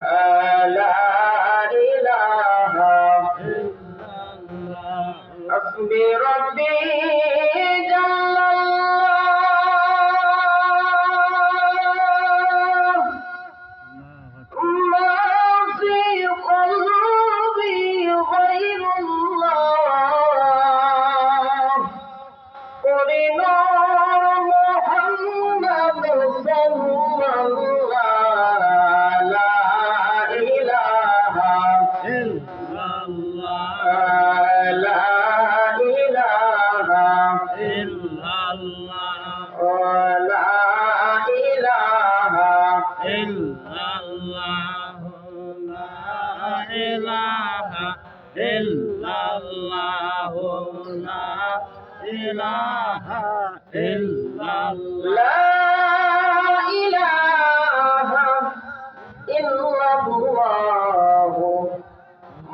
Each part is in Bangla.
لا إله إلا الله حسبي ربي جل الله ما في قلبي غير الله قل نور محمد صلى الله لا إله إلا الله لا إله إلا الله لا إله إلا الله لا إله إلا الله لا إله إلا الله لا إله إلا الله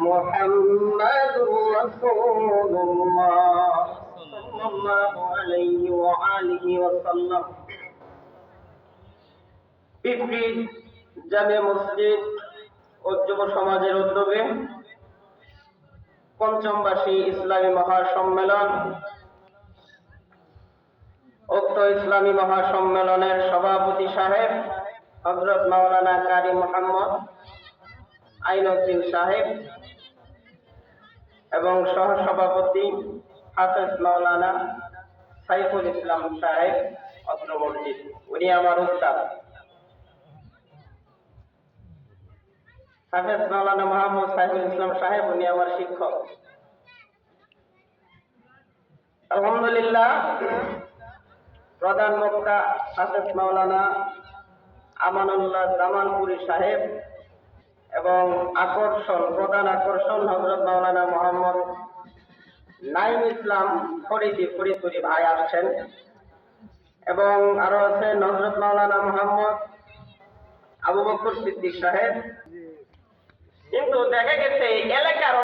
محمد رسول الله صلى الله عليه وآله وسلم পিপরি জামে মসজিদ ও যুব সমাজের উদ্যোগে পঞ্চমবার্ষিক ইসলামী মহাসম্মেলন উক্ত ইসলামী মহাসম্মেলনের সভাপতি সাহেব হযরত মাওলানা কারি মোহাম্মদ আইনউদ্দিন সাহেব এবং সহসভাপতি হাফেজ মাওলানা সাইফুল ইসলাম সাহেব অত্র মসজিদ, উনি আমার উস্তাদ। হাফেজ মাওলানা মোহাম্মদ সাইফুল ইসলাম সাহেব, উনি আমার শিক্ষক। আলহামদুলিল্লাহ, প্রধান বক্তা হাফেজ মাওলানা আমানুল্লাহ জামালপুরী সাহেব এবং প্রধান আকর্ষণ হযরত মাওলানা মোহাম্মদ নাইম ইসলাম ফরিদপুরি ভাই আসছেন এবং আরো আছেন হযরত মাওলানা মোহাম্মদ আবু বকর সিদ্দিক সাহেব। কিন্তু দেখা গেছে এলাকার